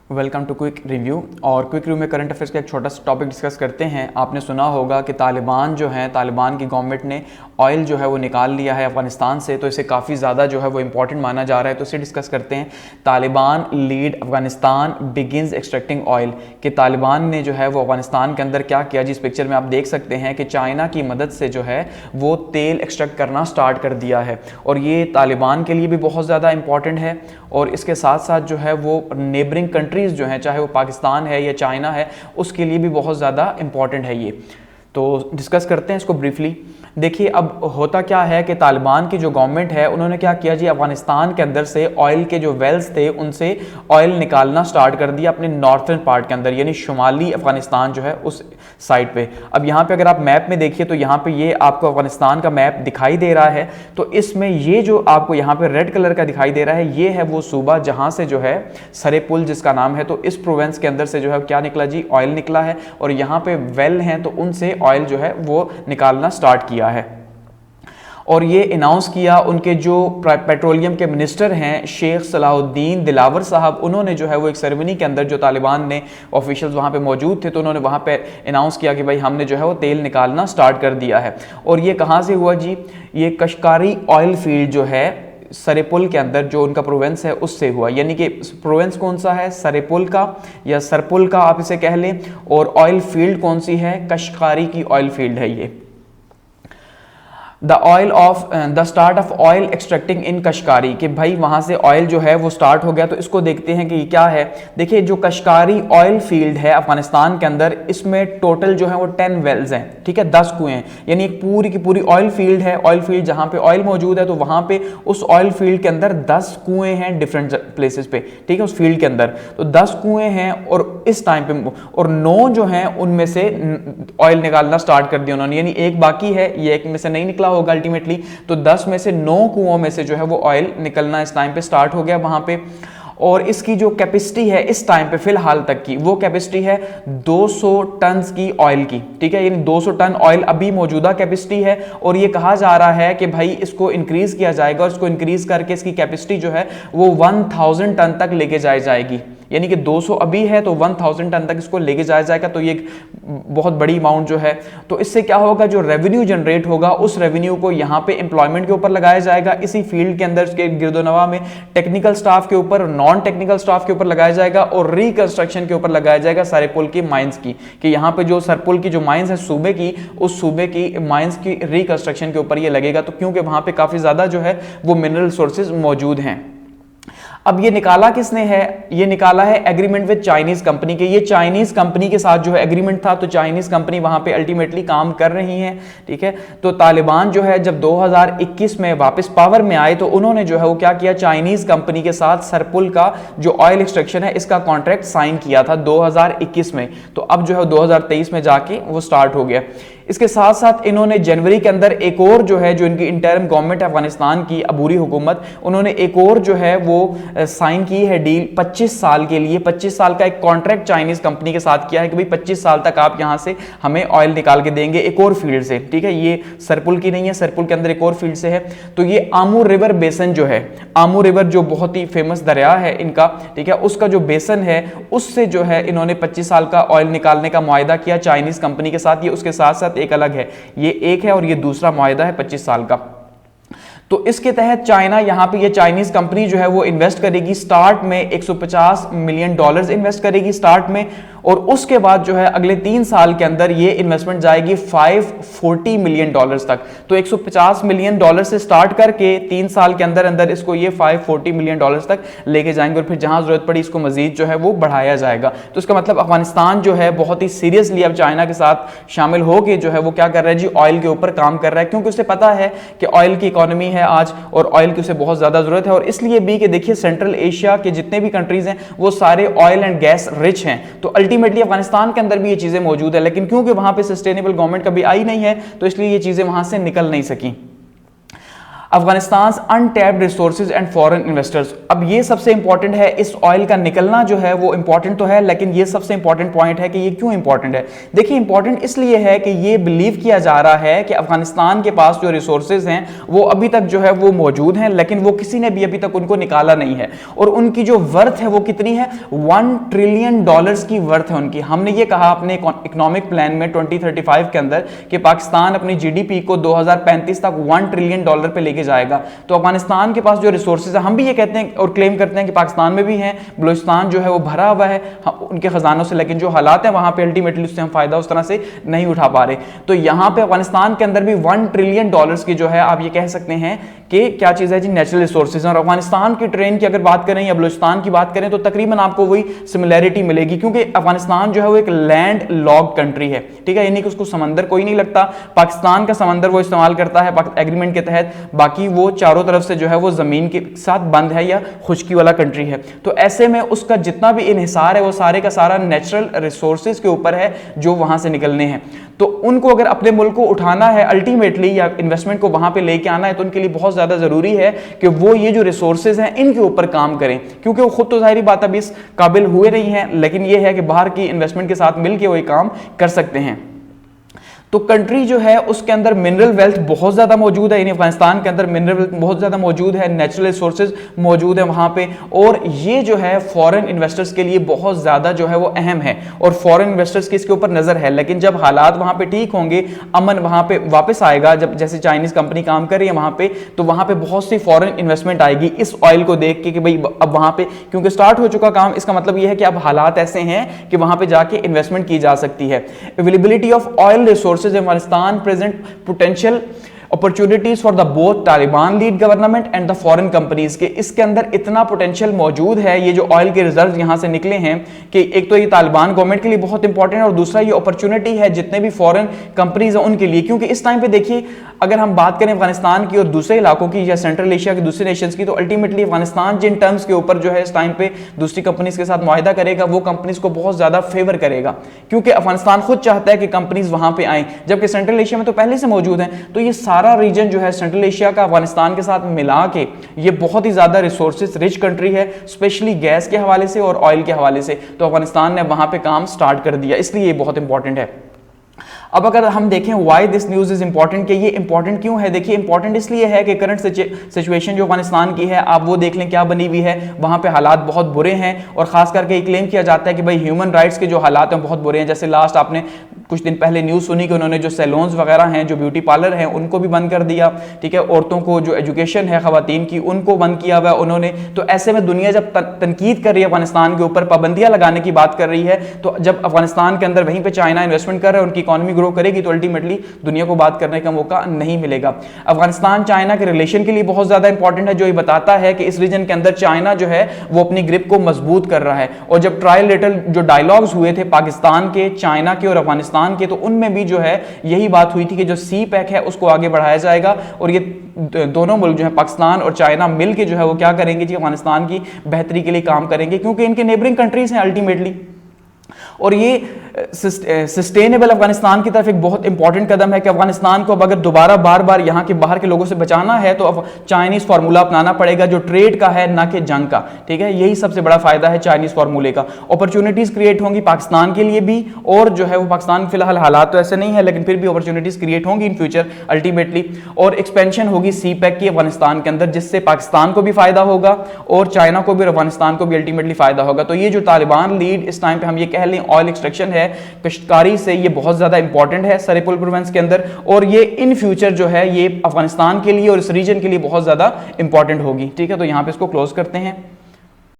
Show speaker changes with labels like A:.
A: Welcome to quick review. और quick review में current affairs का एक छोटा सा टॉपिक डिस्कस करते हैं। आपने सुना होगा कि तालिबान जो है, तालिबान की गवर्नमेंट ने ऑयल जो है वो निकाल लिया है अफगानिस्तान से, तो इसे काफ़ी ज़्यादा जो है वो इंपॉर्टेंट माना जा रहा है। तो इसे डिस्कस करते हैं। Taliban lead Afghanistan begins extracting oil, कि तालिबान ने जो है वो अफगानिस्तान के अंदर क्या किया। जिस पिक्चर में आप देख सकते हैं कि चाइना की मदद से जो है वो तेल एक्सट्रैक्ट करना स्टार्ट कर दिया है, और ये तालिबान के लिए भी बहुत ज़्यादा इंपॉर्टेंट है। और इसके साथ साथ जो है वो नेबरिंग कंट्रीज़ जो हैं, चाहे वो पाकिस्तान है या चाइना है, उसके लिए भी बहुत ज़्यादा इंपॉर्टेंट है ये। तो डिस्कस करते हैं इसको ब्रीफली। देखिए, अब होता क्या है कि तालिबान की जो गवर्नमेंट है उन्होंने क्या किया जी, अफगानिस्तान के अंदर से ऑयल के जो वेल्स थे उनसे ऑयल निकालना स्टार्ट कर दिया अपने नॉर्थर्न पार्ट के अंदर, यानी शुमाली अफगानिस्तान जो है उस साइड पे। अब यहाँ पे अगर आप मैप में देखिए तो यहाँ पे ये आपको अफगानिस्तान का मैप दिखाई दे रहा है। तो इसमें ये जो आपको यहाँ पे रेड कलर का दिखाई दे रहा है, ये है वो सूबा जहाँ से जो है सरेपुल जिसका नाम है, तो इस प्रोविंस के अंदर से जो है क्या निकला जी, ऑयल निकला है। और यहाँ पे वेल हैं तो उनसे ऑयल जो है वो निकालना स्टार्ट किया है। और ये अनाउंस किया उनके जो पेट्रोलियम के मिनिस्टर हैं शेख सलाहुद्दीन दिलावर साहब, उन्होंने जो है वो एक सेरेमनी के अंदर, जो तालिबान ने ऑफिशियल्स वहाँ पे मौजूद थे, तो उन्होंने वहाँ पे अनाउंस किया कि भाई हमने जो है वो तेल निकालना स्टार्ट कर दिया है। और ये कहाँ से हुआ जी, ये कश्कारी ऑयल फील्ड जो है सरेपुल के अंदर, जो उनका प्रोविंस है उससे हुआ। यानी कि प्रोविंस कौन सा है, सरेपुल का या सरपुल का आप इसे कह लें। और ऑयल फील्ड कौन सी है, कश्कारी की ऑयल फील्ड है ये। The start of oil extracting in कश्कारी, कि भाई वहां से ऑयल जो है वो स्टार्ट हो गया। तो इसको देखते हैं कि ये क्या है। देखिए, जो कश्कारी ऑयल फील्ड है अफगानिस्तान के अंदर, इसमें टोटल जो है वो 10 वेल्स हैं, ठीक है, 10 कुएं हैं। यानी एक पूरी की पूरी ऑयल फील्ड है। ऑयल फील्ड जहां पे ऑयल मौजूद है, तो वहां पे उस ऑयल फील्ड के अंदर 10 कुएं हैं डिफरेंट प्लेसेस पे, ठीक है, उस फील्ड के अंदर। तो 10 कुएं हैं और इस टाइम पे, और 9 जो हैं उनमें से ऑयल निकालना स्टार्ट कर दिया उन्होंने, यानी एक बाकी है, ये एक में से नहीं निकला होगा अल्टीमेटली। तो 10 में से 9 कुओं में से जो है वो ऑयल निकलना इस टाइम पे स्टार्ट हो गया वहां पे। और इसकी जो कैपेसिटी है इस टाइम पे फिलहाल तक की, वो कैपेसिटी है 200 टन की ऑयल की, ठीक है, यानी 200 टन ऑयल अभी मौजूदा कैपेसिटी है। और ये कहा जा रहा है कि भाई इसको इंक्रीज किया जाएगा, और इसको इंक्रीज करके इसकी कैपेसिटी जो है वो 1000 टन तक लेके जाएगी। यानी कि 200 अभी है तो 1000 टन तक इसको लेके जाएगा। तो ये एक बहुत बड़ी अमाउंट जो है। तो इससे क्या होगा, जो रेवेन्यू जनरेट होगा उस रेवेन्यू को यहाँ पे एम्प्लॉयमेंट के ऊपर लगाया जाएगा, इसी फील्ड के अंदर उसके गिरदोनवा में टेक्निकल स्टाफ के ऊपर, नॉन टेक्निकल स्टाफ के ऊपर लगाया जाएगा, और रिकंस्ट्रक्शन के ऊपर लगाया जाएगा सरेपुल की माइंस की, कि यहाँ पे जो सरपुल की जो माइंस है सूबे की, उस सूबे की माइंस की रिकंस्ट्रक्शन के ऊपर ये लगेगा। तो क्योंकि वहां पे काफी ज्यादा जो है वो मिनरल सोर्सेज मौजूद हैं। अब ये निकाला किसने है, ये निकाला है एग्रीमेंट विद चाइनीज कंपनी के। ये चाइनीज कंपनी के साथ जो है एग्रीमेंट था, तो चाइनीज कंपनी वहां पे अल्टीमेटली काम कर रही है, ठीक है। तो तालिबान जो है जब 2021 में वापस पावर में आए, तो उन्होंने जो है वो क्या किया, चाइनीज कंपनी के साथ सरपुल का जो ऑयल एक्सट्रैक्शन है इसका कॉन्ट्रैक्ट साइन किया था 2021 में। तो अब जो है 2023 में जाके वो स्टार्ट हो गया। इसके साथ साथ इन्होंने जनवरी के अंदर एक और जो है, जो इनकी इंटरिम गवर्नमेंट है अफगानिस्तान की, अबूरी हुकूमत, उन्होंने एक और जो है वो साइन की है डील 25 साल के लिए। 25 साल का एक कॉन्ट्रैक्ट चाइनीज कंपनी के साथ किया है कि भाई 25 साल तक आप यहां से हमें ऑयल निकाल के देंगे एक और फील्ड से, ठीक है। ये सरपुल की नहीं है, सरपुल के अंदर एक और फील्ड से है। तो ये आमू रिवर बेसन जो है, आमू रिवर जो बहुत ही फेमस दरिया है इनका, ठीक है, उसका जो बेसन है उससे जो है इन्होंने 25 साल का ऑयल निकालने का मुआहदा किया चाइनीज कंपनी के साथ। ये उसके साथ साथ एक अलग है, ये एक है और ये दूसरा मुआहदा है 25 साल का। तो इसके तहत चाइना, यहां पे ये चाइनीज कंपनी जो है वो इन्वेस्ट करेगी स्टार्ट में $150 मिलियन इन्वेस्ट करेगी स्टार्ट में। और उसके बाद जो है अगले 3 साल के अंदर ये इन्वेस्टमेंट जाएगी $540 मिलियन तक। तो $150 मिलियन से स्टार्ट करके 3 साल के अंदर अंदर इसको ये $540 मिलियन तक लेके जाएंगे, और फिर जहां जरूरत पड़ी इसको मजीद जो है वो बढ़ाया जाएगा। तो इसका मतलब अफगानिस्तान जो है बहुत ही सीरियसली अब चाइना के साथ शामिल होकर जो है वो क्या कर रहा है जी, ऑयल के ऊपर काम कर रहा है, क्योंकि उसे पता है कि ऑयल की इकोनॉमी है आज और ऑयल की उसे बहुत ज्यादा जरूरत है। और इसलिए भी कि देखिए सेंट्रल एशिया के जितने भी कंट्रीज हैं वो सारे ऑयल एंड गैस रिच हैं। तो अल्टीमेटली अफगानिस्तान के अंदर भी ये चीजें मौजूद है, लेकिन क्योंकि वहां पे सस्टेनेबल गवर्नमेंट कभी आई नहीं है, तो इसलिए ये चीजें वहां से निकल नहीं सकी। Afghanistan untapped resources and foreign investors. अब ये सबसे इंपॉर्टेंट है, इस ऑयल का निकलना जो है वो इंपॉर्टेंट तो है, लेकिन ये सबसे इंपॉर्टेंट पॉइंट है कि ये क्यों इंपॉर्टेंट है। देखिए इंपॉर्टेंट इसलिए है कि ये बिलीव किया जा रहा है कि अफगानिस्तान के पास जो रिसोर्सेज हैं वो अभी तक जो है वो मौजूद हैं, लेकिन वो किसी ने भी अभी तक उनको निकाला नहीं है। और उनकी जो वर्थ है वो कितनी है, $1 ट्रिलियन की वर्थ है उनकी। हमने ये कहा अपने इकोनॉमिक प्लान में 2035 के अंदर कि पाकिस्तान अपनी जीडीपी को 2035 तक $1 ट्रिलियन पे लेके जाएगा। तो अफगानिस्तान के पास जो रिसोर्सेज है, हम भी ये कहते हैं और क्लेम करते हैं कि पाकिस्तान में भी हैं, बलूचिस्तान जो है वो भरा हुआ है उनके खजानों से, लेकिन जो हालात हैं वहां पे अल्टीमेटली उससे हम फायदा उस तरह से नहीं उठा पा रहे। तो यहां पे अफगानिस्तान के अंदर भी $1 ट्रिलियन की जो है आप ये कह सकते हैं कि क्या चीज है जी, नेचुरल रिसोर्सेज। और अफगानिस्तान की ट्रेन की अगर बात करें या बलूचिस्तान की बात करें तो तकरीबन आपको वही सिमिलैरिटी मिलेगी, क्योंकि अफगानिस्तान जो है वो एक लैंड लॉक कंट्री है, ठीक है, यानी कि उसको समंदर कोई नहीं लगता। पाकिस्तान का समंदर वो इस्तेमाल करता है एग्रीमेंट के तहत, बाकी वो चारों तरफ से जो है वो जमीन के साथ बंद है या खुश्की वाला कंट्री है। तो ऐसे में उसका जितना भी इन्हिसार है वो सारे का सारा नेचुरल रिसोर्सेज के ऊपर है जो वहां से निकलने हैं। तो उनको अगर अपने मुल्क को उठाना है अल्टीमेटली या इन्वेस्टमेंट को वहां पे लेके आना है, तो उनके लिए बहुत ज्यादा जरूरी है कि वो ये जो रिसोर्सेज हैं इनके ऊपर काम करें, क्योंकि वो खुद तो जाहिर बात अभी इस काबिल हुए नहीं है, लेकिन ये है कि बाहर की इन्वेस्टमेंट के साथ मिलकर वो ये काम कर सकते हैं। तो कंट्री जो है उसके अंदर मिनरल वेल्थ बहुत ज्यादा मौजूद है, यानी अफगानिस्तान के अंदर मिनरल वेल्थ बहुत ज्यादा मौजूद है, नेचुरल रिसोर्सेज मौजूद है वहां पे, और ये जो है फॉरेन इन्वेस्टर्स के लिए बहुत ज्यादा जो है वो अहम है, और फॉरेन इन्वेस्टर्स की इसके ऊपर नजर है। लेकिन जब हालात वहां पे ठीक होंगे, अमन वहां पे वापस आएगा, जब जैसे चाइनीज कंपनी काम कर रही है वहां पे, तो वहां पे बहुत सी फॉरेन इन्वेस्टमेंट आएगी इस ऑयल को देख के कि भाई अब वहां पे क्योंकि स्टार्ट हो चुका काम, इसका मतलब यह है कि अब हालात ऐसे हैं कि वहां पे जाके इन्वेस्टमेंट की जा सकती है। Availability of oil resources Afghanistan present potential opportunities for the both Taliban lead government and the foreign companies के, इसके अंदर इतना पोटेंशियल मौजूद है, ये जो ऑयल के रिजर्व यहां से निकले हैं, कि एक तो ये तालिबान गवर्नमेंट के लिए बहुत इंपॉर्टेंट है, और दूसरा ये अपॉर्चुनिटी है जितने भी फॉरेन कंपनीज हैं उनके लिए। क्योंकि इस टाइम पे देखिए, अगर हम बात करें अफगानिस्तान की और दूसरे इलाकों की या सेंट्रल एशिया के दूसरे नेशंस की, तो अल्टीमेटली अफगानिस्तान जिन टर्म्स के ऊपर जो है इस टाइम पे दूसरी कंपनीज के साथ मुआहिदा करेगा, वो कंपनीज को बहुत ज्यादा फेवर करेगा, क्योंकि अफगानिस्तान खुद चाहता है कि कंपनीज वहां पे आए, जबकि सेंट्रल एशिया में तो पहले से मौजूद हैं। तो ये सारा रीजन जो है सेंट्रल एशिया का अफगानिस्तान के साथ मिला के ये बहुत ही ज्यादा रिसोर्सेज रिच कंट्री है, स्पेशली गैस के हवाले से और ऑयल के हवाले से। तो अफगानिस्तान ने वहां पे काम स्टार्ट कर दिया, इसलिए ये बहुत इंपॉर्टेंट है। अब अगर हम देखें why this news is important, कि ये इंपॉर्टेंट क्यों है, देखिए इंपॉर्टेंट इसलिए है कि करंट सिचुएशन जो अफगानिस्तान की है, आप वो देख लें क्या बनी हुई है, वहां पे हालात बहुत बुरे हैं, और खास करके क्लेम किया जाता है कि भाई ह्यूमन राइट्स के जो हालात हैं बहुत बुरे हैं। जैसे लास्ट आपने कुछ दिन पहले न्यूज़ सुनी कि उन्होंने जो सैलून्स वगैरह हैं, जो ब्यूटी पार्लर हैं, उनको भी बंद कर दिया, ठीक है, औरतों को जो एजुकेशन है खवातीन की उनको बंद किया हुआ उन्होंने। तो ऐसे में दुनिया जब तनकीद कर रही है अफगानिस्तान के ऊपर, पाबंदियां लगाने की बात कर रही है, तो जब अफगानिस्तान के अंदर वहीं पे चाइना इन्वेस्टमेंट कर रहा है, उनकी इकोनॉमी ग्रो करेगी, तो अल्टीमेटली दुनिया को बात करने का मौका नहीं मिलेगा। अफगानिस्तान चाइना के रिलेशन के लिए बहुत ज्यादा इंपॉर्टेंट है, जो ये बताता है कि इस रीजन के अंदर चाइना जो है वो अपनी ग्रिप को मजबूत कर रहा है। और जब ट्रायलेटरल जो डायलॉग्स हुए थे पाकिस्तान के, चाइना के और अफगानिस्तान के, तो उनमें भी जो है यही बात हुई थी कि जो सी पैक है उसको आगे बढ़ाया जाएगा, और ये दोनों मुल्क जो है पाकिस्तान और चाइना मिलकर जो है वो क्या करेंगे जी, अफगानिस्तान की बेहतरी के लिए काम करेंगे, क्योंकि इनके नेबरिंग कंट्रीज हैं अल्टीमेटली। और ये सस्टेनेबल अफगानिस्तान की तरफ एक बहुत इंपॉर्टेंट कदम है कि अफगानिस्तान को अब अगर दोबारा बार बार यहाँ के बाहर के लोगों से बचाना है तो अब चाइनीज फार्मूला अपनाना पड़ेगा, जो ट्रेड का है ना कि जंग का, ठीक है, यही सबसे बड़ा फायदा है चाइनीज फार्मूले का। अपॉर्चुनिटीज क्रिएट होंगी पाकिस्तान के लिए भी, और जो है वो पाकिस्तान फिलहाल हालात तो ऐसे नहीं है, लेकिन फिर भी अपॉर्चुनिटीज क्रिएट होंगी इन फ्यूचर अल्टीमेटली। और एक्सपेंशन होगी सी पैक की अफगानिस्तान के अंदर, जिससे पाकिस्तान को भी फायदा होगा और चाइना को भी और अफगानिस्तान को भी अल्टीमेटली फायदा होगा। तो ये जो तालिबान लीड इस टाइम पे हम ये कह लें ऑयल एक्सट्रैक्शन है कश्तकारी से, ये बहुत ज्यादा इंपॉर्टेंट है सरिपुल प्रोविंस के अंदर, और ये इन फ्यूचर जो है ये अफगानिस्तान के लिए और इस रीजन के लिए बहुत ज्यादा इंपॉर्टेंट होगी। ठीक है, तो यहां पे इसको क्लोज करते हैं।